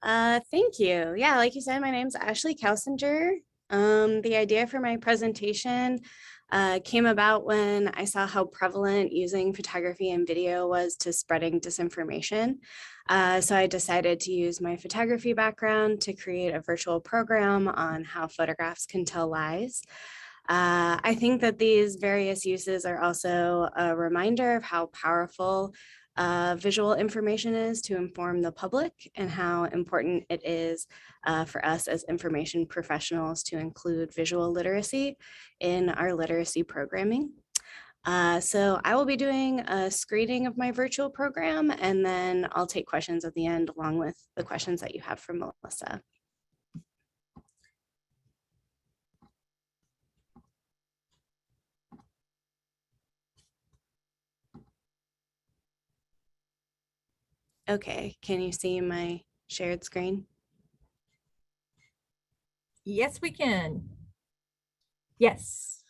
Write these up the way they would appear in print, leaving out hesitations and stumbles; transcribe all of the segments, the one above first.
Thank you. Yeah, like you said, my name's Ashley Kauschinger. The idea for my presentation came about when I saw how prevalent using photography and video was to spreading disinformation. So I decided to use my photography background to create a virtual program on how photographs can tell lies. I think that these various uses are also a reminder of how powerful visual information is to inform the public and how important it is for us as information professionals to include visual literacy in our literacy programming. So I will be doing a screening of my virtual program, and then I'll take questions at the end along with the questions that you have from Melissa. Okay, can you see my shared screen? Yes, we can. Yes.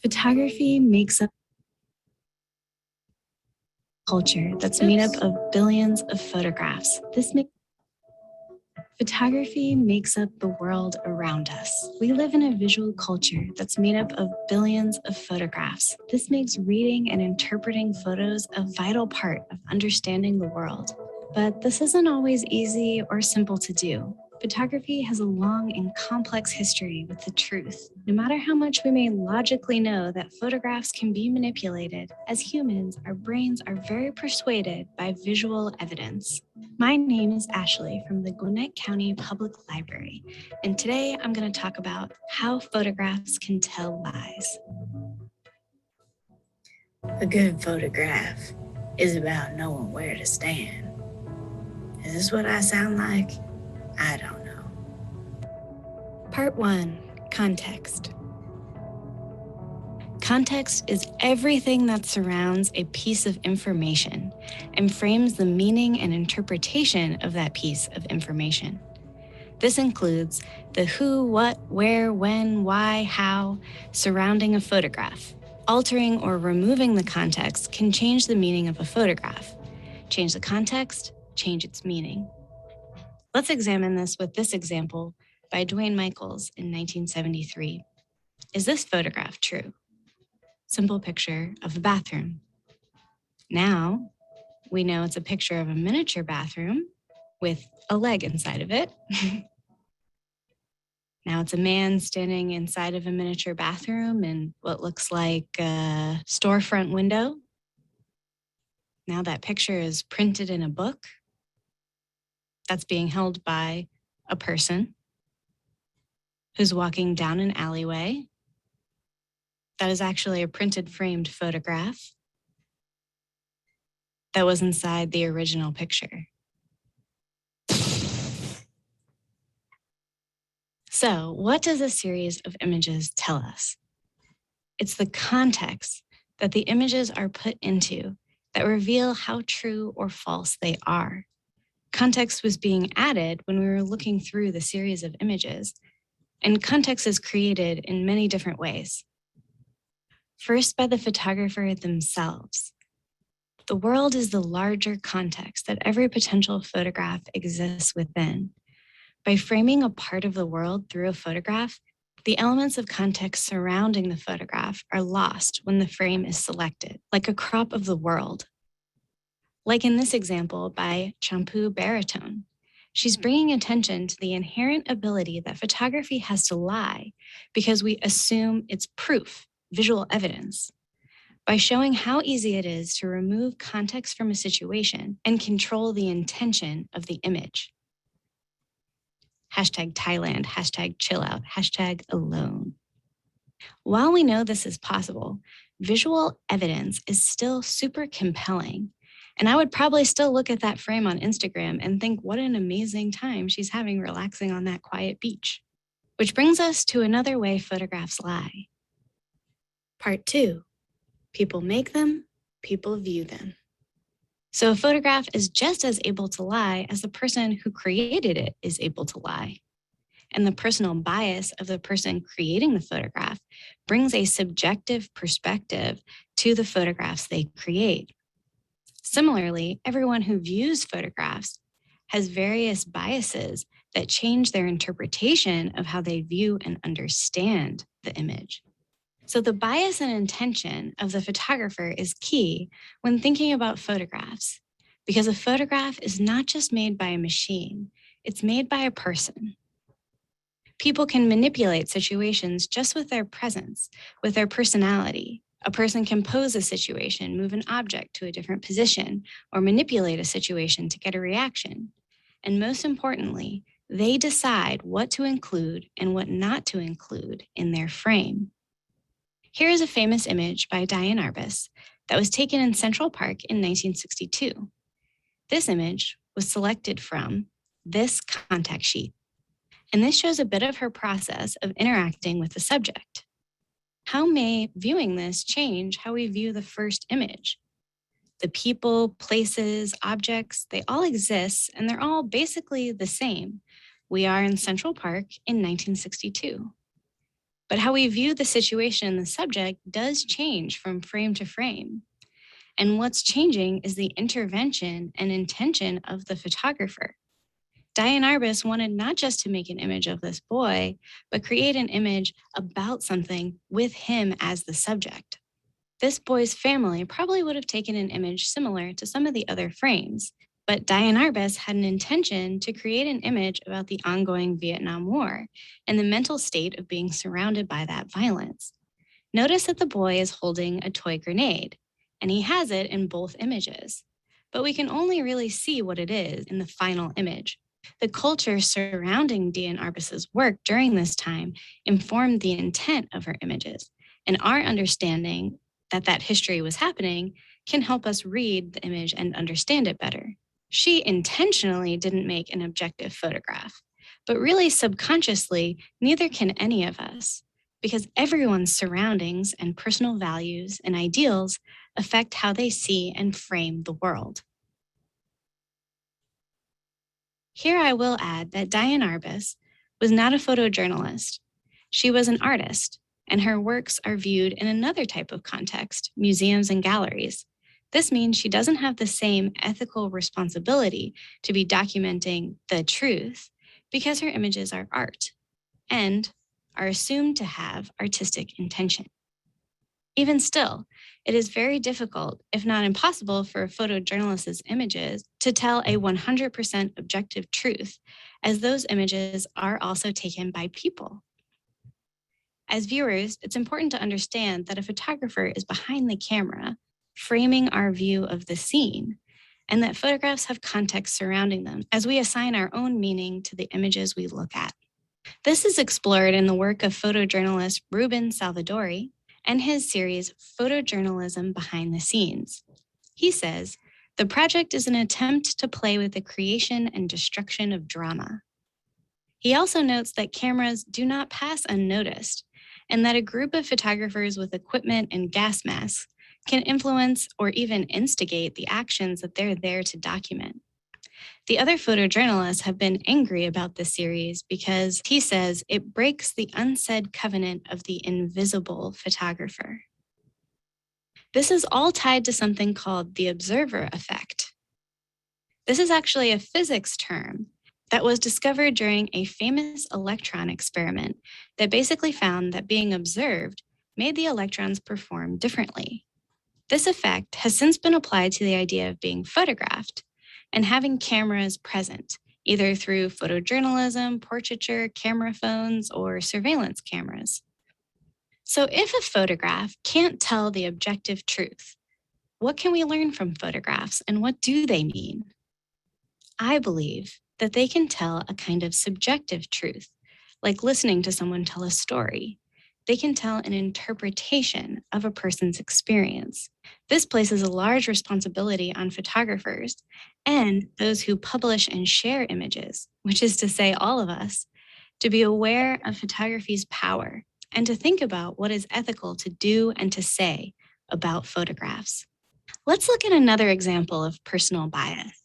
Photography makes up a culture that's made up of billions of photographs. Photography makes up the world around us. We live in a visual culture that's made up of billions of photographs. This makes reading and interpreting photos a vital part of understanding the world. But this isn't always easy or simple to do. Photography has a long and complex history with the truth. No matter how much we may logically know that photographs can be manipulated, as humans, our brains are very persuaded by visual evidence. My name is Ashley from the Gwinnett County Public Library, and today I'm going to talk about how photographs can tell lies. A good photograph is about knowing where to stand. Is this what I sound like? I don't know. Part 1, Context. Context is everything that surrounds a piece of information and frames the meaning and interpretation of that piece of information. This includes the who, what, where, when, why, how surrounding a photograph. Altering or removing the context can change the meaning of a photograph. Change the context, change its meaning. Let's examine this with this example by Dwayne Michaels in 1973. Is this photograph true? Simple picture of a bathroom. Now, we know it's a picture of a miniature bathroom with a leg inside of it. Now it's a man standing inside of a miniature bathroom in what looks like a storefront window. Now that picture is printed in a book that's being held by a person who's walking down an alleyway. That is actually a printed framed photograph that was inside the original picture. So, what does a series of images tell us? It's the context that the images are put into that reveal how true or false they are. Context was being added when we were looking through the series of images, and context is created in many different ways. First, by the photographer themselves. The world is the larger context that every potential photograph exists within. By framing a part of the world through a photograph, the elements of context surrounding the photograph are lost when the frame is selected, like a crop of the world. Like in this example by Champu Baritone, she's bringing attention to the inherent ability that photography has to lie because we assume it's proof, visual evidence, by showing how easy it is to remove context from a situation and control the intention of the image. Hashtag Thailand, hashtag chill out, hashtag alone. While we know this is possible, visual evidence is still super compelling. And I would probably still look at that frame on Instagram and think what an amazing time she's having relaxing on that quiet beach. Which brings us to another way photographs lie. Part 2, people make them, people view them. So a photograph is just as able to lie as the person who created it is able to lie. And the personal bias of the person creating the photograph brings a subjective perspective to the photographs they create. Similarly, everyone who views photographs has various biases that change their interpretation of how they view and understand the image. So the bias and intention of the photographer is key when thinking about photographs, because a photograph is not just made by a machine, it's made by a person. People can manipulate situations just with their presence, with their personality. A person can pose a situation, move an object to a different position, or manipulate a situation to get a reaction. And most importantly, they decide what to include and what not to include in their frame. Here is a famous image by Diane Arbus that was taken in Central Park in 1962. This image was selected from this contact sheet. And this shows a bit of her process of interacting with the subject. How may viewing this change how we view the first image? The people, places, objects, they all exist and they're all basically the same. We are in Central Park in 1962. But how we view the situation and the subject does change from frame to frame. And what's changing is the intervention and intention of the photographer. Diane Arbus wanted not just to make an image of this boy, but create an image about something with him as the subject. This boy's family probably would have taken an image similar to some of the other frames, but Diane Arbus had an intention to create an image about the ongoing Vietnam War and the mental state of being surrounded by that violence. Notice that the boy is holding a toy grenade, and he has it in both images, but we can only really see what it is in the final image. The culture surrounding Diane Arbus's work during this time informed the intent of her images, and our understanding that that history was happening can help us read the image and understand it better. She intentionally didn't make an objective photograph, but really subconsciously, neither can any of us, because everyone's surroundings and personal values and ideals affect how they see and frame the world. Here I will add that Diane Arbus was not a photojournalist. She was an artist, and her works are viewed in another type of context, museums and galleries. This means she doesn't have the same ethical responsibility to be documenting the truth because her images are art and are assumed to have artistic intention. Even still, it is very difficult, if not impossible, for a photojournalist's images to tell a 100% objective truth, as those images are also taken by people. As viewers, it's important to understand that a photographer is behind the camera, framing our view of the scene, and that photographs have context surrounding them as we assign our own meaning to the images we look at. This is explored in the work of photojournalist Ruben Salvadori and his series, Photojournalism Behind the Scenes. He says, the project is an attempt to play with the creation and destruction of drama. He also notes that cameras do not pass unnoticed, and that a group of photographers with equipment and gas masks can influence or even instigate the actions that they're there to document. The other photojournalists have been angry about this series because he says it breaks the unsaid covenant of the invisible photographer. This is all tied to something called the observer effect. This is actually a physics term that was discovered during a famous electron experiment that basically found that being observed made the electrons perform differently. This effect has since been applied to the idea of being photographed and having cameras present, either through photojournalism, portraiture, camera phones, or surveillance cameras. So if a photograph can't tell the objective truth, what can we learn from photographs and what do they mean? I believe that they can tell a kind of subjective truth, like listening to someone tell a story. They can tell an interpretation of a person's experience. This places a large responsibility on photographers and those who publish and share images, which is to say all of us, to be aware of photography's power and to think about what is ethical to do and to say about photographs. Let's look at another example of personal bias.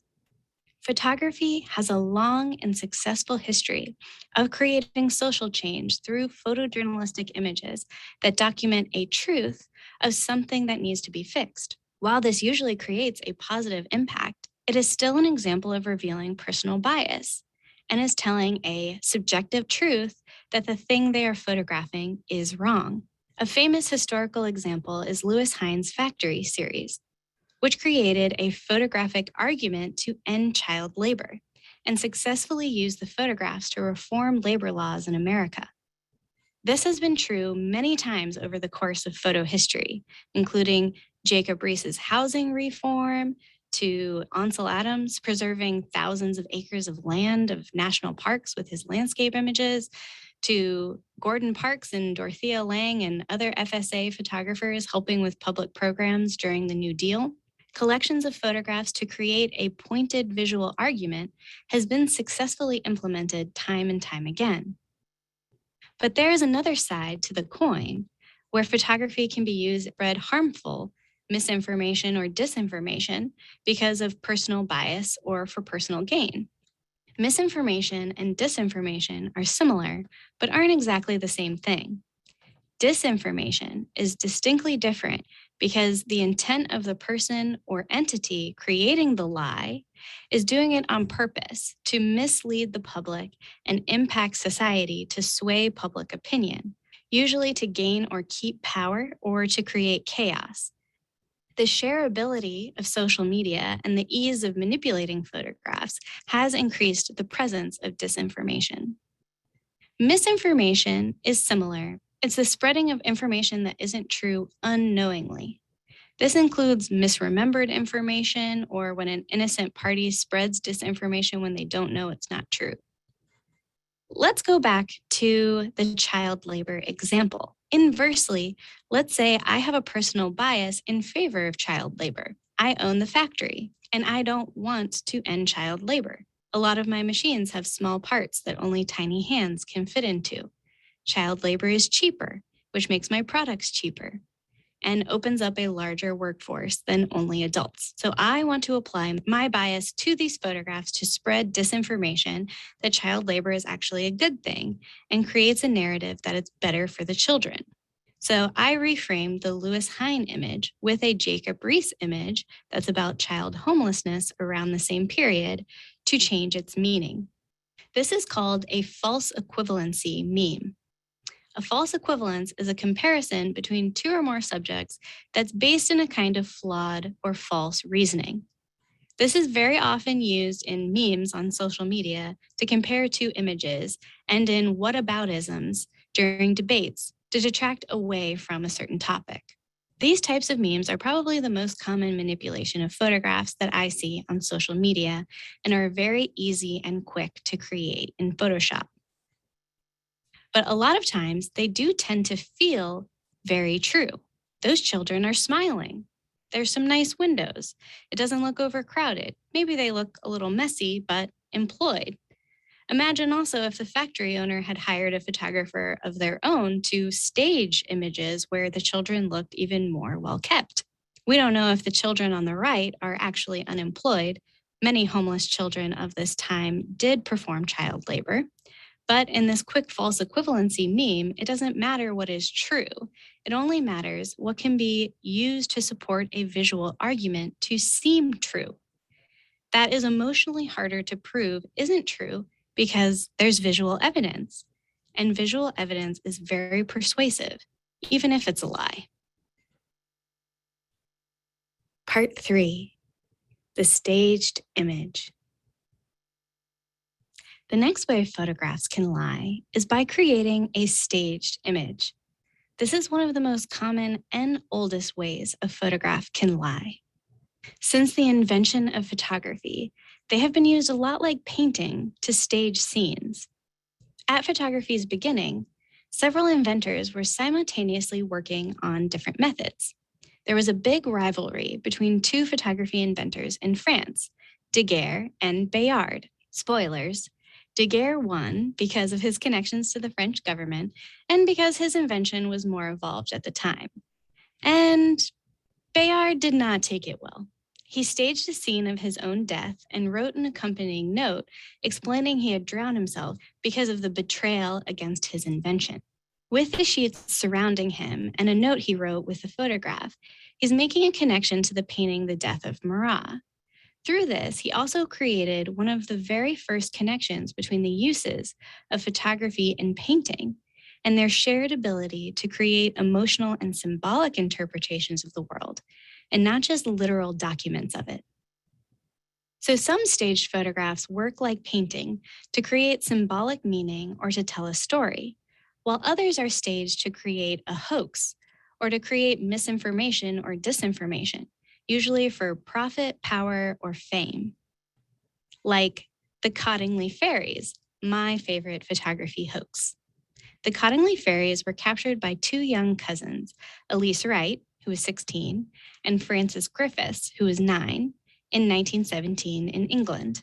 Photography has a long and successful history of creating social change through photojournalistic images that document a truth of something that needs to be fixed While this usually creates a positive impact, it is still an example of revealing personal bias and is telling a subjective truth that the thing they are photographing is wrong. A famous historical example is Lewis Hines' Factory series, which created a photographic argument to end child labor and successfully used the photographs to reform labor laws in America. This has been true many times over the course of photo history, including Jacob Riis's housing reform, to Ansel Adams preserving thousands of acres of land of national parks with his landscape images, to Gordon Parks and Dorothea Lange and other FSA photographers helping with public programs during the New Deal. Collections of photographs to create a pointed visual argument has been successfully implemented time and time again. But there is another side to the coin where photography can be used to spread harmful misinformation or disinformation because of personal bias or for personal gain. Misinformation and disinformation are similar, but aren't exactly the same thing. Disinformation is distinctly different because the intent of the person or entity creating the lie is doing it on purpose to mislead the public and impact society to sway public opinion, usually to gain or keep power or to create chaos. The shareability of social media and the ease of manipulating photographs has increased the presence of disinformation. Misinformation is similar. It's the spreading of information that isn't true unknowingly. This includes misremembered information or when an innocent party spreads disinformation when they don't know it's not true. Let's go back to the child labor example. Inversely, let's say I have a personal bias in favor of child labor. I own the factory and I don't want to end child labor. A lot of my machines have small parts that only tiny hands can fit into. Child labor is cheaper, which makes my products cheaper and opens up a larger workforce than only adults. So I want to apply my bias to these photographs to spread disinformation that child labor is actually a good thing and creates a narrative that it's better for the children. So I reframed the Lewis Hine image with a Jacob Riis image that's about child homelessness around the same period to change its meaning. This is called a false equivalency meme. A false equivalence is a comparison between two or more subjects that's based in a kind of flawed or false reasoning. This is very often used in memes on social media to compare two images and in whataboutisms during debates to detract away from a certain topic. These types of memes are probably the most common manipulation of photographs that I see on social media and are very easy and quick to create in Photoshop. But a lot of times they do tend to feel very true. Those children are smiling. There's some nice windows. It doesn't look overcrowded. Maybe they look a little messy, but employed. Imagine also if the factory owner had hired a photographer of their own to stage images where the children looked even more well kept. We don't know if the children on the right are actually unemployed. Many homeless children of this time did perform child labor. But in this quick false equivalency meme, it doesn't matter what is true. It only matters what can be used to support a visual argument to seem true. That is emotionally harder to prove isn't true because there's visual evidence. And visual evidence is very persuasive, even if it's a lie. Part 3, the staged image. The next way photographs can lie is by creating a staged image. This is one of the most common and oldest ways a photograph can lie. Since the invention of photography, they have been used a lot like painting to stage scenes. At photography's beginning, several inventors were simultaneously working on different methods. There was a big rivalry between two photography inventors in France, Daguerre and Bayard. Spoilers, Daguerre won because of his connections to the French government and because his invention was more evolved at the time. And Bayard did not take it well. He staged a scene of his own death and wrote an accompanying note explaining he had drowned himself because of the betrayal against his invention. With the sheets surrounding him and a note he wrote with the photograph, he's making a connection to the painting The Death of Marat. Through this, he also created one of the very first connections between the uses of photography and painting and their shared ability to create emotional and symbolic interpretations of the world, and not just literal documents of it. So some staged photographs work like painting to create symbolic meaning or to tell a story, while others are staged to create a hoax or to create misinformation or disinformation, usually for profit, power, or fame. Like the Cottingley Fairies, my favorite photography hoax. The Cottingley Fairies were captured by two young cousins, Elise Wright, who was 16, and Frances Griffiths, who was 9, in 1917 in England.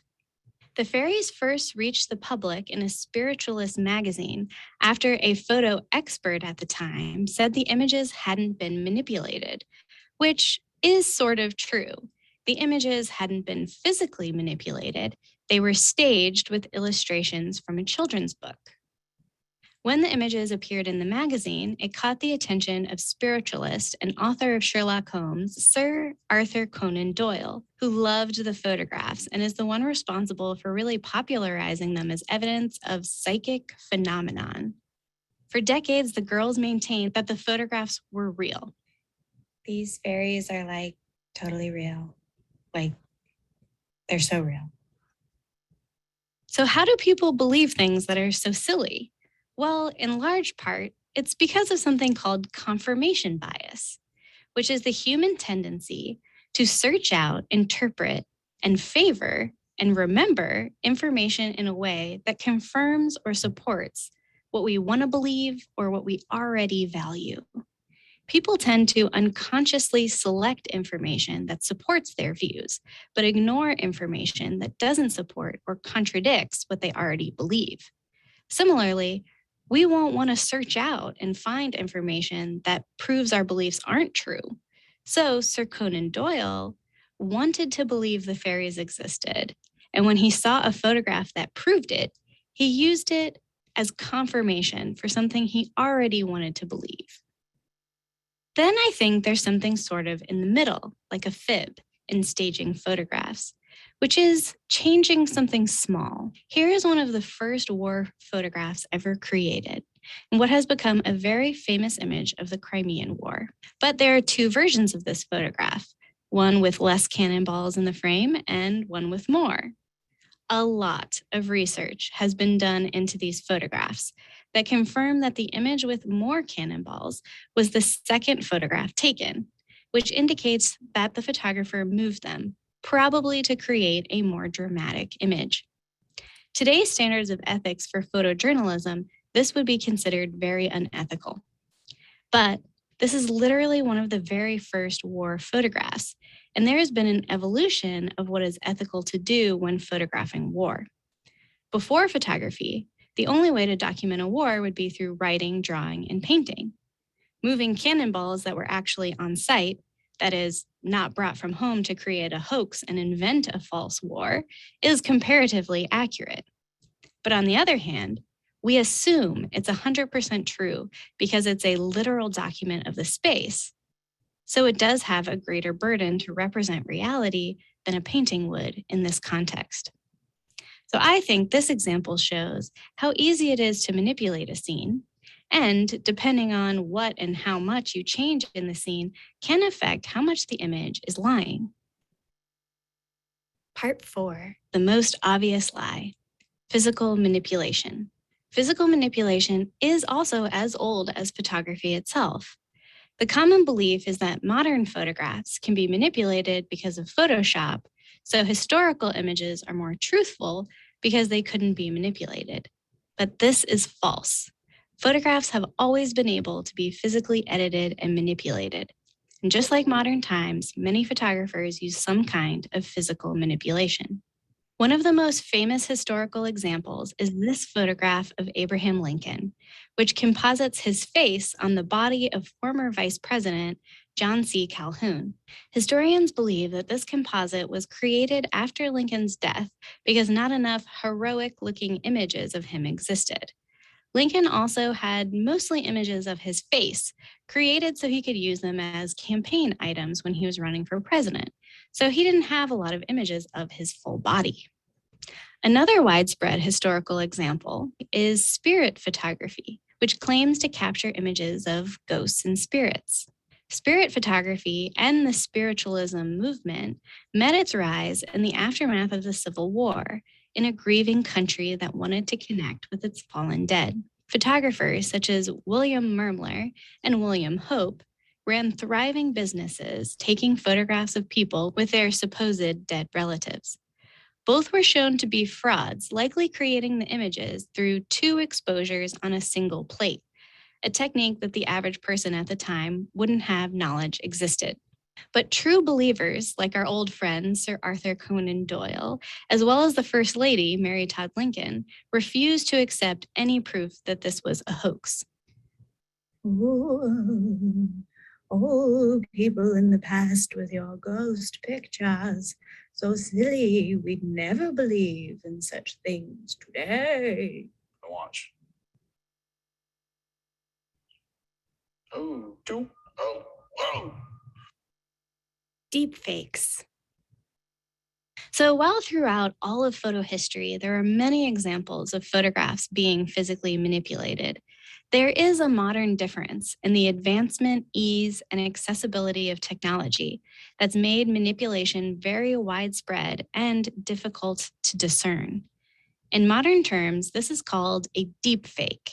The fairies first reached the public in a spiritualist magazine after a photo expert at the time said the images hadn't been manipulated, which is sort of true. The images hadn't been physically manipulated, they were staged with illustrations from a children's book. When the images appeared in the magazine, it caught the attention of spiritualist and author of Sherlock Holmes, Sir Arthur Conan Doyle, who loved the photographs and is the one responsible for really popularizing them as evidence of psychic phenomenon. For decades, the girls maintained that the photographs were real. These fairies are like totally real. Like, they're so real. So how do people believe things that are so silly? Well, in large part, it's because of something called confirmation bias, which is the human tendency to search out, interpret, and favor and remember information in a way that confirms or supports what we want to believe or what we already value. People tend to unconsciously select information that supports their views, but ignore information that doesn't support or contradicts what they already believe. Similarly, we won't want to search out and find information that proves our beliefs aren't true. So Sir Conan Doyle wanted to believe the fairies existed, and when he saw a photograph that proved it, he used it as confirmation for something he already wanted to believe. Then I think there's something sort of in the middle, like a fib, in staging photographs, which is changing something small. Here is one of the first war photographs ever created, and what has become a very famous image of the Crimean War. But there are two versions of this photograph, one with less cannonballs in the frame and one with more. A lot of research has been done into these photographs that confirm that the image with more cannonballs was the second photograph taken, which indicates that the photographer moved them, probably to create a more dramatic image. Today's standards of ethics for photojournalism, this would be considered very unethical. But this is literally one of the very first war photographs, and there has been an evolution of what is ethical to do when photographing war. Before photography, the only way to document a war would be through writing, drawing, and painting. Moving cannonballs that were actually on site, that is, not brought from home to create a hoax and invent a false war, is comparatively accurate. But on the other hand, we assume it's 100% true because it's a literal document of the space. So it does have a greater burden to represent reality than a painting would in this context. So I think this example shows how easy it is to manipulate a scene, and depending on what and how much you change in the scene can affect how much the image is lying. Part 4, the most obvious lie, physical manipulation. Physical manipulation is also as old as photography itself. The common belief is that modern photographs can be manipulated because of Photoshop, so historical images are more truthful because they couldn't be manipulated. But this is false. Photographs have always been able to be physically edited and manipulated. And just like modern times, many photographers use some kind of physical manipulation. One of the most famous historical examples is this photograph of Abraham Lincoln, which composites his face on the body of former Vice President John C. Calhoun. Historians believe that this composite was created after Lincoln's death because not enough heroic-looking images of him existed. Lincoln also had mostly images of his face, created so he could use them as campaign items when he was running for president. So he didn't have a lot of images of his full body. Another widespread historical example is spirit photography, which claims to capture images of ghosts and spirits. Spirit photography and the spiritualism movement met its rise in the aftermath of the Civil War in a grieving country that wanted to connect with its fallen dead. Photographers such as William Murmler and William Hope ran thriving businesses taking photographs of people with their supposed dead relatives. Both were shown to be frauds, likely creating the images through 2 exposures on a single plate, a technique that the average person at the time wouldn't have knowledge existed. But true believers, like our old friend Sir Arthur Conan Doyle, as well as the First Lady, Mary Todd Lincoln, refused to accept any proof that this was a hoax. Oh, people in the past with your ghost pictures. So silly, we'd never believe in such things today. Watch. Oh, two, oh. Deepfakes. So while throughout all of photo history, there are many examples of photographs being physically manipulated, there is a modern difference in the advancement, ease, and accessibility of technology that's made manipulation very widespread and difficult to discern. In modern terms, this is called a deepfake.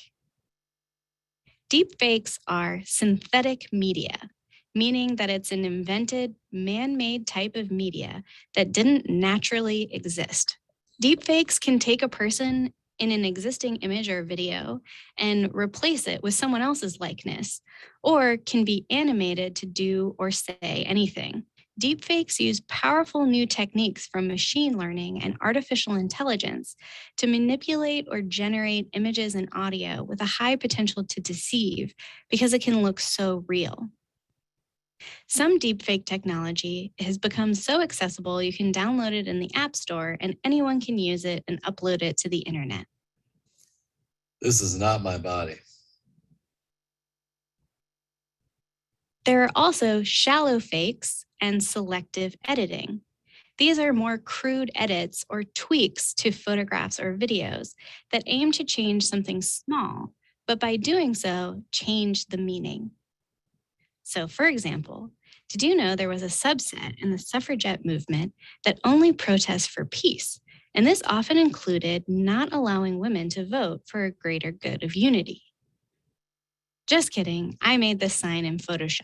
Deepfakes are synthetic media, meaning that it's an invented, man-made type of media that didn't naturally exist. Deepfakes can take a person in an existing image or video and replace it with someone else's likeness, or can be animated to do or say anything. Deepfakes use powerful new techniques from machine learning and artificial intelligence to manipulate or generate images and audio with a high potential to deceive because it can look so real. Some deepfake technology has become so accessible you can download it in the App Store and anyone can use it and upload it to the internet. This is not my body. There are also shallow fakes and selective editing. These are more crude edits or tweaks to photographs or videos that aim to change something small, but by doing so, change the meaning. So, for example, did you know there was a subset in the suffragette movement that only protests for peace? And this often included not allowing women to vote for a greater good of unity. Just kidding, I made this sign in Photoshop.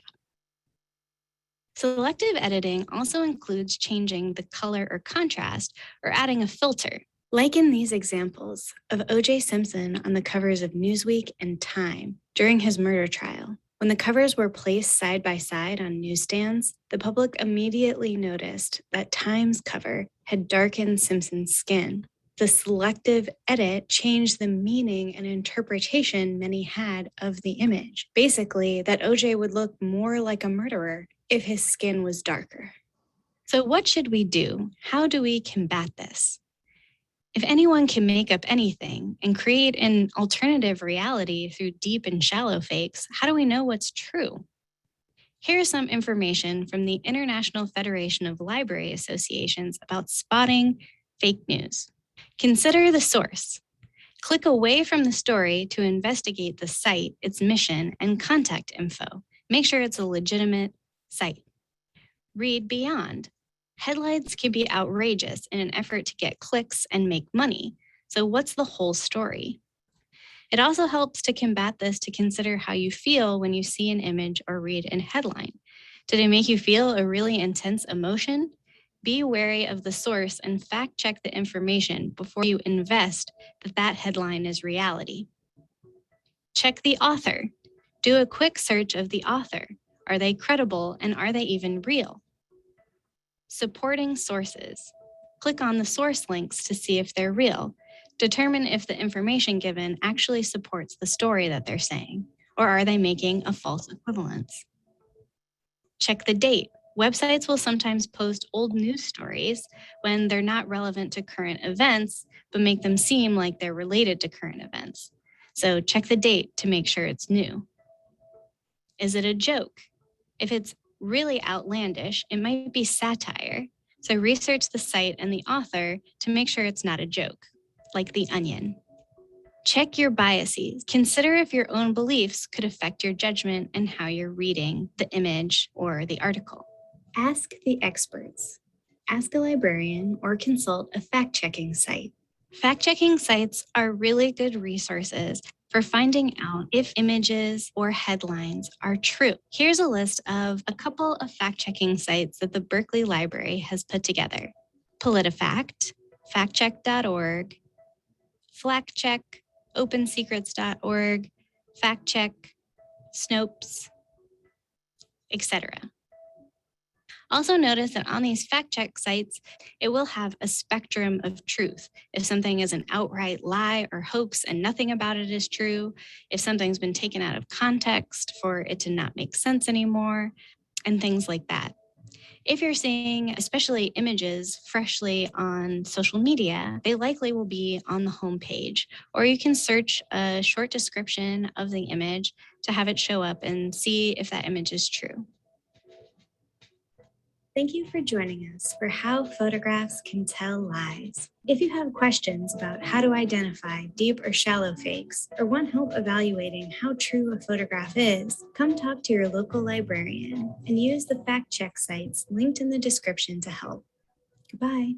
Selective editing also includes changing the color or contrast or adding a filter. Like in these examples of O.J. Simpson on the covers of Newsweek and Time during his murder trial. When the covers were placed side by side on newsstands, the public immediately noticed that Time's cover had darkened Simpson's skin. The selective edit changed the meaning and interpretation many had of the image. Basically, that O.J. would look more like a murderer if his skin was darker. So what should we do? How do we combat this? If anyone can make up anything and create an alternative reality through deep and shallow fakes, how do we know what's true? Here's some information from the International Federation of Library Associations about spotting fake news. Consider the source. Click away from the story to investigate the site, its mission, and contact info. Make sure it's a legitimate site. Read beyond. Headlines can be outrageous in an effort to get clicks and make money. So what's the whole story? It also helps to combat this to consider how you feel when you see an image or read a headline. Did it make you feel a really intense emotion? Be wary of the source and fact check the information before you invest that that headline is reality. Check the author. Do a quick search of the author. Are they credible and are they even real? Supporting sources. Click on the source links to see if they're real. Determine if the information given actually supports the story that they're saying, or are they making a false equivalence? Check the date. Websites will sometimes post old news stories when they're not relevant to current events, but make them seem like they're related to current events. So check the date to make sure it's new. Is it a joke? If it's really outlandish, it might be satire. So research the site and the author to make sure it's not a joke, like The Onion. Check your biases. Consider if your own beliefs could affect your judgment and how you're reading the image or the article. Ask the experts. Ask a librarian or consult a fact-checking site. Fact-checking sites are really good resources for finding out if images or headlines are true. Here's a list of a couple of fact-checking sites that the Berkeley Library has put together. PolitiFact, factcheck.org, FlackCheck, OpenSecrets.org, FactCheck, Snopes, etc. Also notice that on these fact check sites, it will have a spectrum of truth. If something is an outright lie or hoax and nothing about it is true, if something's been taken out of context for it to not make sense anymore, and things like that. If you're seeing especially images freshly on social media, they likely will be on the homepage, or you can search a short description of the image to have it show up and see if that image is true. Thank you for joining us for How Photographs Can Tell Lies. If you have questions about how to identify deep or shallow fakes, or want help evaluating how true a photograph is, come talk to your local librarian and use the fact check sites linked in the description to help. Goodbye.